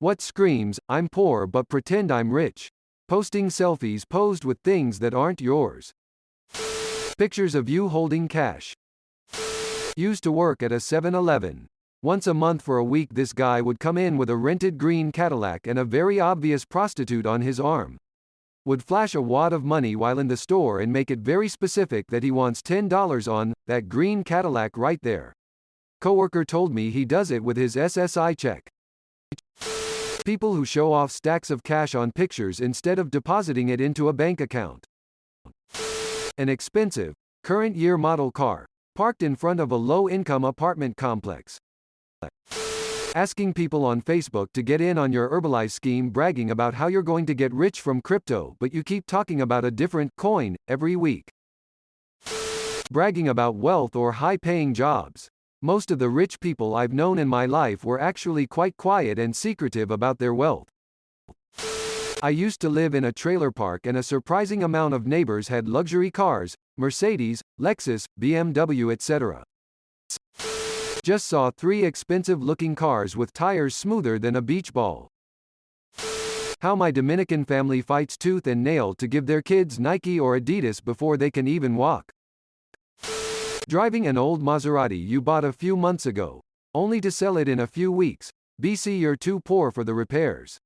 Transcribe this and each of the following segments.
What screams, "I'm poor but pretend I'm rich." Posting selfies posed with things that aren't yours. Pictures of you holding cash. Used to work at a 7-Eleven. Once a month for a week this guy would come in with a rented green Cadillac and a very obvious prostitute on his arm. Would flash a wad of money while in the store and make it very specific that he wants $10 on that green Cadillac right there. Coworker told me he does it with his SSI check. People who show off stacks of cash on pictures instead of depositing it into a bank account. An expensive, current year model car, parked in front of a low-income apartment complex. Asking people on Facebook to get in on your Herbalife scheme, bragging about how you're going to get rich from crypto, but you keep talking about a different coin every week. Bragging about wealth or high-paying jobs. Most of the rich people I've known in my life were actually quite quiet and secretive about their wealth. I used to live in a trailer park and a surprising amount of neighbors had luxury cars, Mercedes, Lexus, BMW, etc. Just saw 3 expensive-looking cars with tires smoother than a beach ball. How my Dominican family fights tooth and nail to give their kids Nike or Adidas before they can even walk. Driving an old Maserati you bought a few months ago, only to sell it in a few weeks. BC, you're too poor for the repairs.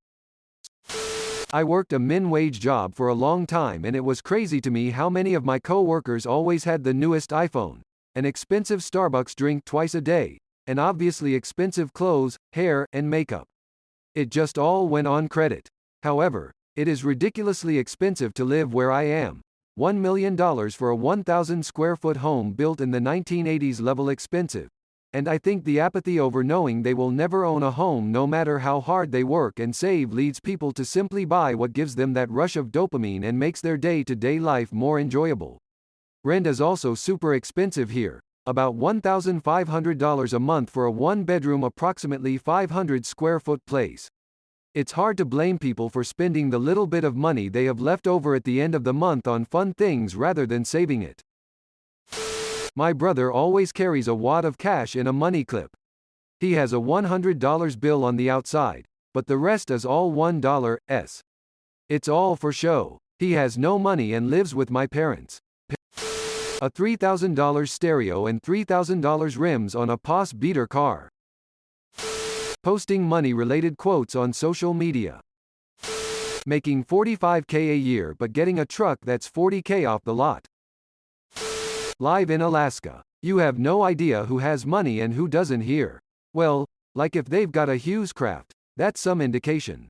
I worked a min-wage job for a long time and it was crazy to me how many of my co-workers always had the newest iPhone, an expensive Starbucks drink twice a day, and obviously expensive clothes, hair, and makeup. It just all went on credit. However, it is ridiculously expensive to live where I am. $1 million for a 1,000 square foot home built in the 1980s level expensive. And I think the apathy over knowing they will never own a home no matter how hard they work and save leads people to simply buy what gives them that rush of dopamine and makes their day-to-day life more enjoyable. Rent is also super expensive here, about $1,500 a month for a one-bedroom approximately 500 square foot place. It's hard to blame people for spending the little bit of money they have left over at the end of the month on fun things rather than saving it. My brother always carries a wad of cash in a money clip. He has a $100 bill on the outside, but the rest is all $1s. It's all for show. He has no money and lives with my parents. A $3,000 stereo and $3,000 rims on a POS beater car. Posting money-related quotes on social media. Making $45K a year but getting a truck that's $40K off the lot. Live in Alaska. You have no idea who has money and who doesn't here. Well, like if they've got a Hughescraft, that's some indication.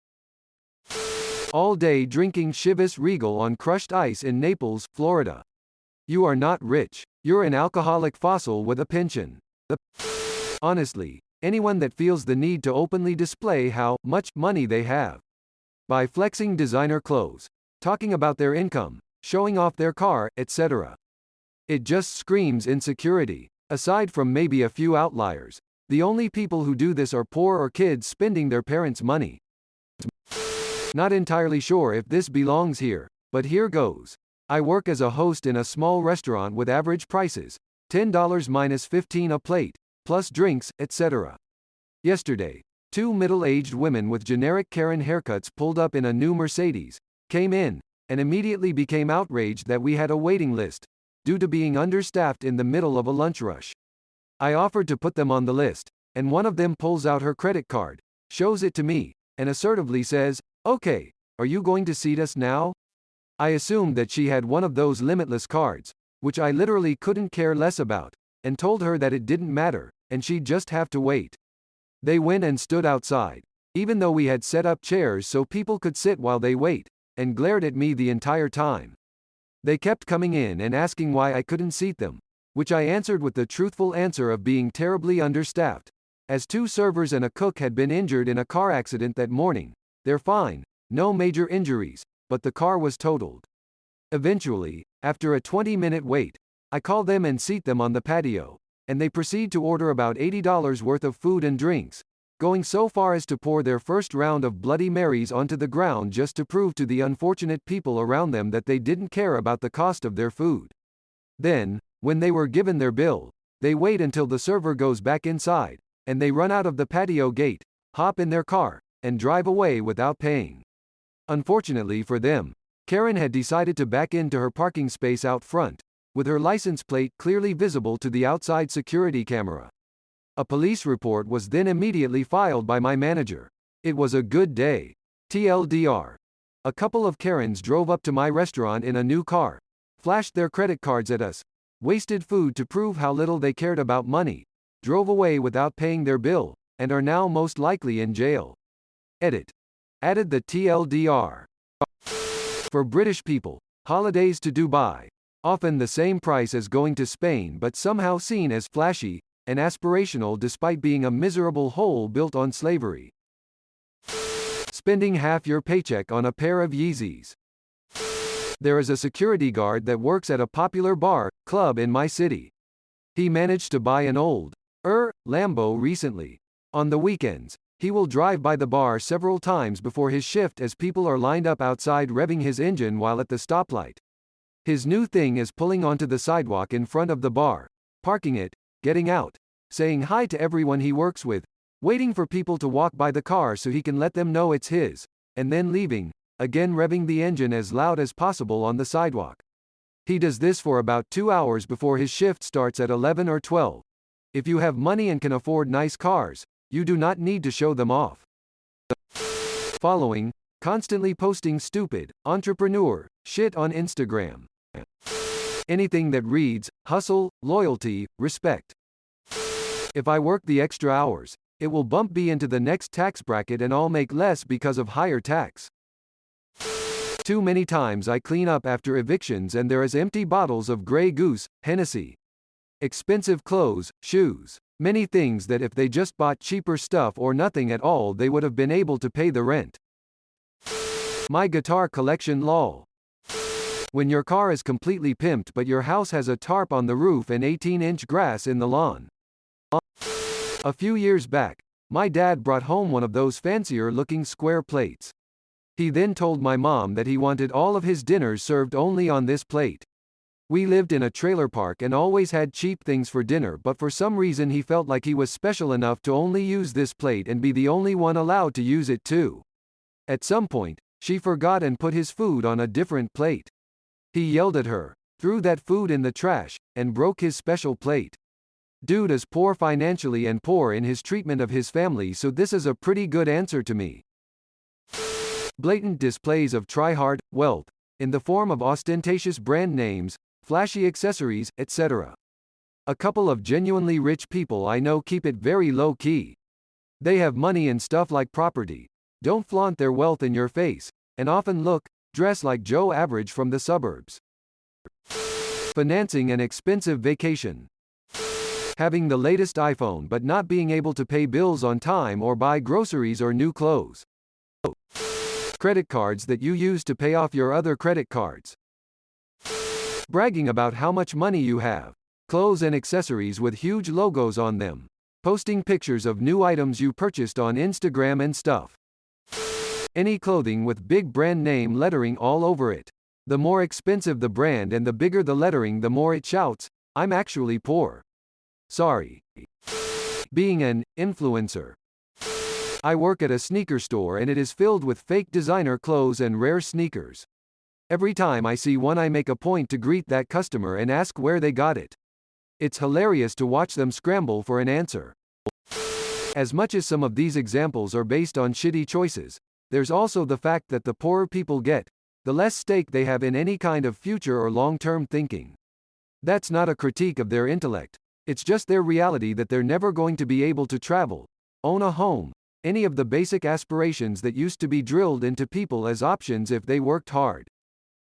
All day drinking Chivas Regal on crushed ice in Naples, Florida. You are not rich. You're an alcoholic fossil with a pension. Honestly, anyone that feels the need to openly display how much money they have by flexing designer clothes, talking about their income, showing off their car, etc. It just screams insecurity. Aside from maybe a few outliers, the only people who do this are poor or kids spending their parents' money. Not entirely sure if this belongs here, but here goes. I work as a host in a small restaurant with average prices, $10 minus $15 a plate, plus drinks, etc. Yesterday, 2 middle-aged women with generic Karen haircuts pulled up in a new Mercedes, came in, and immediately became outraged that we had a waiting list, due to being understaffed in the middle of a lunch rush. I offered to put them on the list, and one of them pulls out her credit card, shows it to me, and assertively says, "Okay, are you going to seat us now?" I assumed that she had one of those limitless cards, which I literally couldn't care less about, and told her that it didn't matter, and she'd just have to wait. They went and stood outside, even though we had set up chairs so people could sit while they wait, and glared at me the entire time. They kept coming in and asking why I couldn't seat them, which I answered with the truthful answer of being terribly understaffed. As 2 servers and a cook had been injured in a car accident that morning, they're fine, no major injuries, but the car was totaled. Eventually, after a 20-minute wait, I call them and seat them on the patio, and they proceed to order about $80 worth of food and drinks, going so far as to pour their first round of Bloody Marys onto the ground just to prove to the unfortunate people around them that they didn't care about the cost of their food. Then, when they were given their bill, they wait until the server goes back inside, and they run out of the patio gate, hop in their car, and drive away without paying. Unfortunately for them, Karen had decided to back into her parking space out front, with her license plate clearly visible to the outside security camera. A police report was then immediately filed by my manager. It was a good day. TLDR. A couple of Karens drove up to my restaurant in a new car, flashed their credit cards at us, wasted food to prove how little they cared about money, drove away without paying their bill, and are now most likely in jail. Edit. Added the TLDR. For British people, holidays to Dubai, often the same price as going to Spain but somehow seen as flashy and aspirational despite being a miserable hole built on slavery. Spending half your paycheck on a pair of Yeezys. There is a security guard that works at a popular bar club in my city. He managed to buy an old Lambo recently. On the weekends, he will drive by the bar several times before his shift as people are lined up outside revving his engine while at the stoplight. His new thing is pulling onto the sidewalk in front of the bar, parking it, getting out, saying hi to everyone he works with, waiting for people to walk by the car so he can let them know it's his, and then leaving, again revving the engine as loud as possible on the sidewalk. He does this for about 2 hours before his shift starts at 11 or 12. If you have money and can afford nice cars, you do not need to show them off. Following, constantly posting stupid, entrepreneur shit on Instagram. Anything that reads, hustle, loyalty, respect. If I work the extra hours, it will bump me into the next tax bracket and I'll make less because of higher tax. Too many times I clean up after evictions and there is empty bottles of Grey Goose, Hennessy. Expensive clothes, shoes. Many things that if they just bought cheaper stuff or nothing at all they would have been able to pay the rent. My guitar collection lol. When your car is completely pimped but your house has a tarp on the roof and 18-inch grass in the lawn. A few years back, my dad brought home one of those fancier-looking square plates. He then told my mom that he wanted all of his dinners served only on this plate. We lived in a trailer park and always had cheap things for dinner, but for some reason he felt like he was special enough to only use this plate and be the only one allowed to use it too. At some point, she forgot and put his food on a different plate. He yelled at her, threw that food in the trash, and broke his special plate. Dude is poor financially and poor in his treatment of his family, so this is a pretty good answer to me. Blatant displays of try-hard wealth, in the form of ostentatious brand names, flashy accessories, etc. A couple of genuinely rich people I know keep it very low-key. They have money and stuff like property, don't flaunt their wealth in your face, and often dress like Joe Average from the suburbs. Financing an expensive vacation. Having the latest iPhone but not being able to pay bills on time or buy groceries or new clothes. Credit cards that you use to pay off your other credit cards. Bragging about how much money you have. Clothes and accessories with huge logos on them. Posting pictures of new items you purchased on Instagram and stuff. Any clothing with big brand name lettering all over it. The more expensive the brand and the bigger the lettering, the more it shouts, "I'm actually poor." Sorry. Being an influencer. I work at a sneaker store and it is filled with fake designer clothes and rare sneakers. Every time I see one I make a point to greet that customer and ask where they got it. It's hilarious to watch them scramble for an answer. As much as some of these examples are based on shitty choices, there's also the fact that the poorer people get, the less stake they have in any kind of future or long-term thinking. That's not a critique of their intellect. It's just their reality that they're never going to be able to travel, own a home, any of the basic aspirations that used to be drilled into people as options if they worked hard.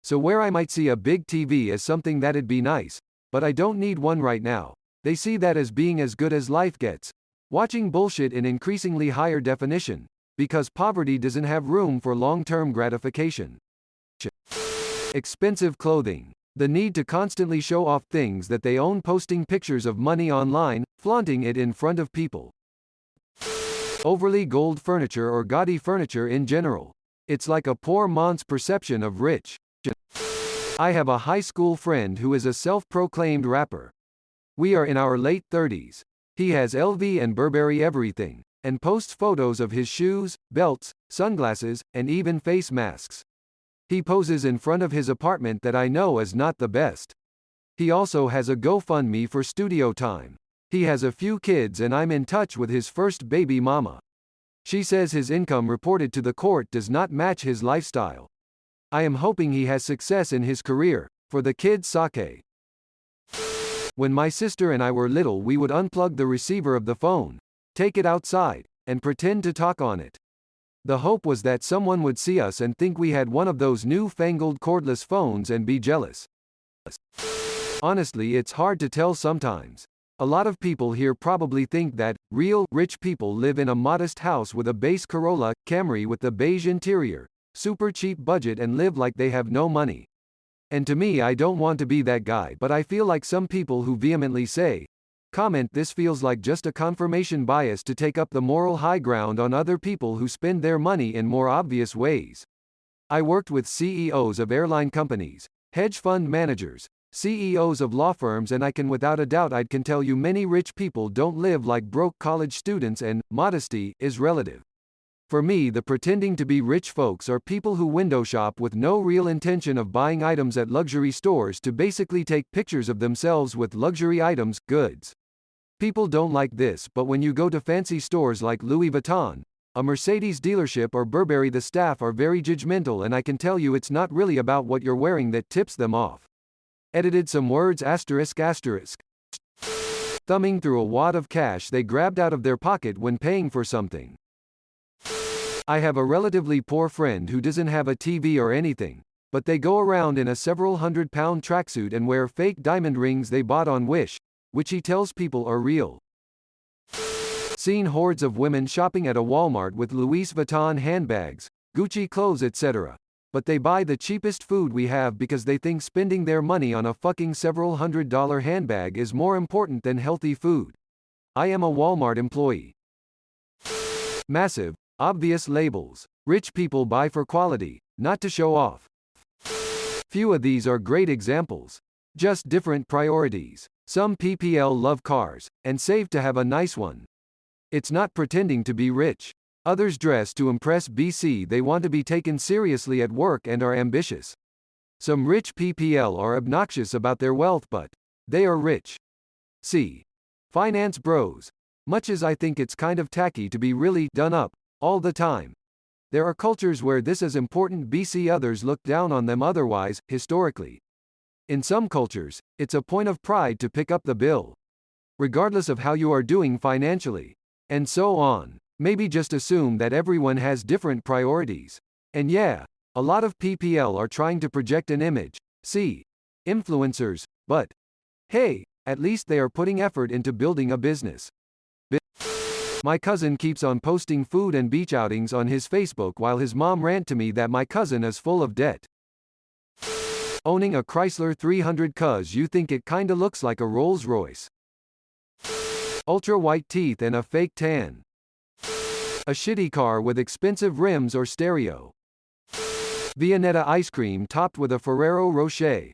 So where I might see a big TV as something that'd be nice, but I don't need one right now, they see that as being as good as life gets, watching bullshit in increasingly higher definition, because poverty doesn't have room for long-term gratification. Expensive clothing. The need to constantly show off things that they own, posting pictures of money online, flaunting it in front of people. Overly gold furniture or gaudy furniture in general. It's like a poor man's perception of rich. I have a high school friend who is a self-proclaimed rapper. We are in our late 30s. He has LV and Burberry everything, and posts photos of his shoes, belts, sunglasses, and even face masks. He poses in front of his apartment that I know is not the best. He also has a GoFundMe for studio time. He has a few kids and I'm in touch with his first baby mama. She says his income reported to the court does not match his lifestyle. I am hoping he has success in his career. For the kids' sake. When my sister and I were little, we would unplug the receiver of the phone, take it outside, and pretend to talk on it. The hope was that someone would see us and think we had one of those new-fangled cordless phones and be jealous. Honestly, it's hard to tell sometimes. A lot of people here probably think that real rich people live in a modest house with a base Corolla Camry with the beige interior, super cheap budget, and live like they have no money. And to me, I don't want to be that guy, but I feel like some people who vehemently comment this feels like just a confirmation bias to take up the moral high ground on other people who spend their money in more obvious ways. I worked with CEOs of airline companies, hedge fund managers, CEOs of law firms, and I can without a doubt tell you many rich people don't live like broke college students, and modesty is relative. For me, the pretending to be rich folks are people who window shop with no real intention of buying items at luxury stores to basically take pictures of themselves with luxury items, goods. People don't like this, but when you go to fancy stores like Louis Vuitton, a Mercedes dealership, or Burberry, the staff are very judgmental, and I can tell you it's not really about what you're wearing that tips them off. Edited some words ****. Thumbing through a wad of cash they grabbed out of their pocket when paying for something. I have a relatively poor friend who doesn't have a TV or anything, but they go around in a several hundred-pound tracksuit and wear fake diamond rings they bought on Wish, which he tells people are real. Seen hordes of women shopping at a Walmart with Louis Vuitton handbags, Gucci clothes, etc. But they buy the cheapest food we have because they think spending their money on a fucking several $100 handbag is more important than healthy food. I am a Walmart employee. Massive, obvious labels. Rich people buy for quality, not to show off. Few of these are great examples. Just different priorities. Some PPL love cars, and save to have a nice one. It's not pretending to be rich. Others dress to impress BC. They want to be taken seriously at work and are ambitious. Some rich PPL are obnoxious about their wealth, but they are rich. See. Finance bros. Much as I think it's kind of tacky to be really done up all the time, there are cultures where this is important. BC others look down on them otherwise, historically. In some cultures, it's a point of pride to pick up the bill, regardless of how you are doing financially. And so on. Maybe just assume that everyone has different priorities. And yeah, a lot of PPL are trying to project an image. See. Influencers, but hey, at least they are putting effort into building a business. My cousin keeps on posting food and beach outings on his Facebook while his mom rant to me that my cousin is full of debt. Owning a Chrysler 300 'cause you think it kinda looks like a Rolls Royce. Ultra white teeth and a fake tan. A shitty car with expensive rims or stereo. Viennetta ice cream topped with a Ferrero Rocher.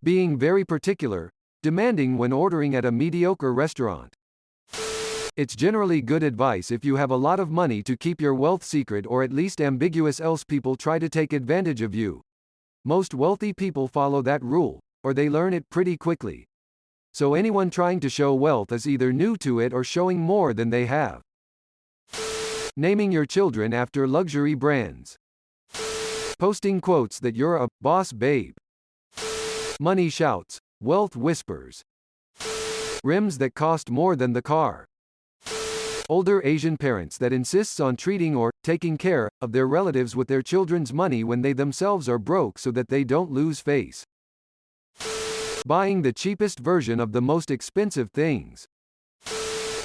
Being very particular, demanding when ordering at a mediocre restaurant. It's generally good advice if you have a lot of money to keep your wealth secret or at least ambiguous, else people try to take advantage of you. Most wealthy people follow that rule, or they learn it pretty quickly. So anyone trying to show wealth is either new to it or showing more than they have. Naming your children after luxury brands. Posting quotes that you're a boss babe. Money shouts, wealth whispers. Rims that cost more than the car. Older Asian parents that insists on treating or taking care of their relatives with their children's money when they themselves are broke so that they don't lose face. Buying the cheapest version of the most expensive things.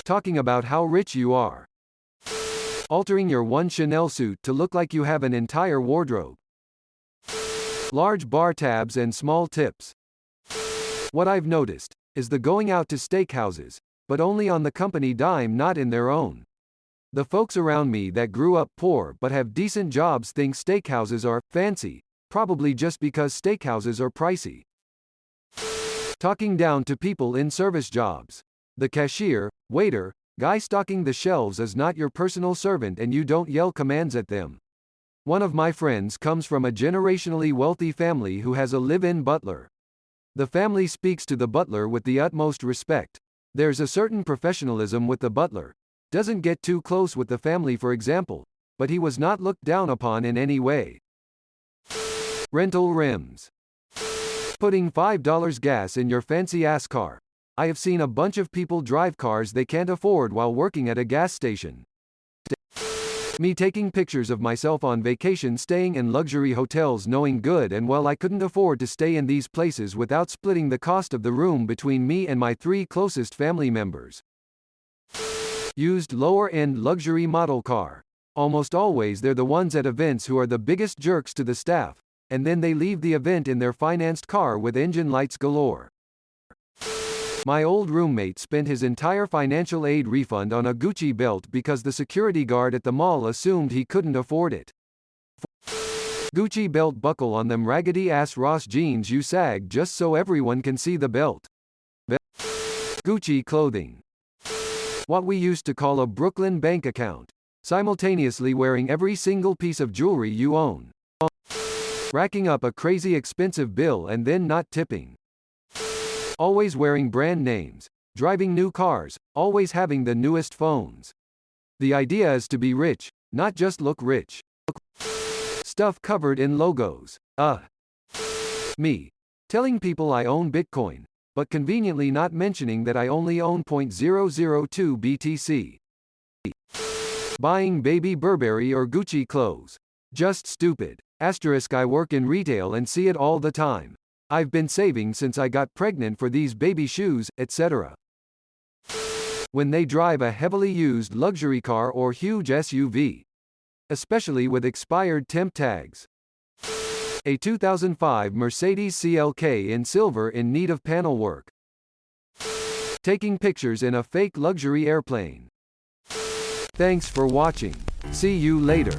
Talking about how rich you are. Altering your one Chanel suit to look like you have an entire wardrobe. Large bar tabs and small tips. What I've noticed is the going out to steakhouses, but only on the company dime, not in their own. The folks around me that grew up poor but have decent jobs think steakhouses are fancy, probably just because steakhouses are pricey. Talking down to people in service jobs. The cashier, waiter, Guy stocking the shelves is not your personal servant and you don't yell commands at them. One of my friends comes from a generationally wealthy family who has a live-in butler. The family speaks to the butler with the utmost respect. There's a certain professionalism with the butler. Doesn't get too close with the family, for example, but he was not looked down upon in any way. Rental rims. Putting $5 gas in your fancy-ass car. I have seen a bunch of people drive cars they can't afford while working at a gas station. Me taking pictures of myself on vacation staying in luxury hotels knowing good and well I couldn't afford to stay in these places without splitting the cost of the room between me and my 3 closest family members. Used lower-end luxury model car. Almost always they're the ones at events who are the biggest jerks to the staff, and then they leave the event in their financed car with engine lights galore. My old roommate spent his entire financial aid refund on a Gucci belt because the security guard at the mall assumed he couldn't afford it. Gucci belt buckle on them raggedy-ass Ross jeans you sag just so everyone can see the belt. Gucci clothing. What we used to call a Brooklyn bank account. Simultaneously wearing every single piece of jewelry you own. Racking up a crazy expensive bill and then not tipping. Always wearing brand names, driving new cars, always having the newest phones. The idea is to be rich, not just look rich. Stuff covered in logos. Me. Telling people I own Bitcoin, but conveniently not mentioning that I only own 0.002 BTC. Buying baby Burberry or Gucci clothes. Just stupid. Asterisk I work in retail and see it all the time. I've been saving since I got pregnant for these baby shoes, etc. When they drive a heavily used luxury car or huge SUV. Especially with expired temp tags. A 2005 Mercedes CLK in silver in need of panel work. Taking pictures in a fake luxury airplane. Thanks for watching. See you later.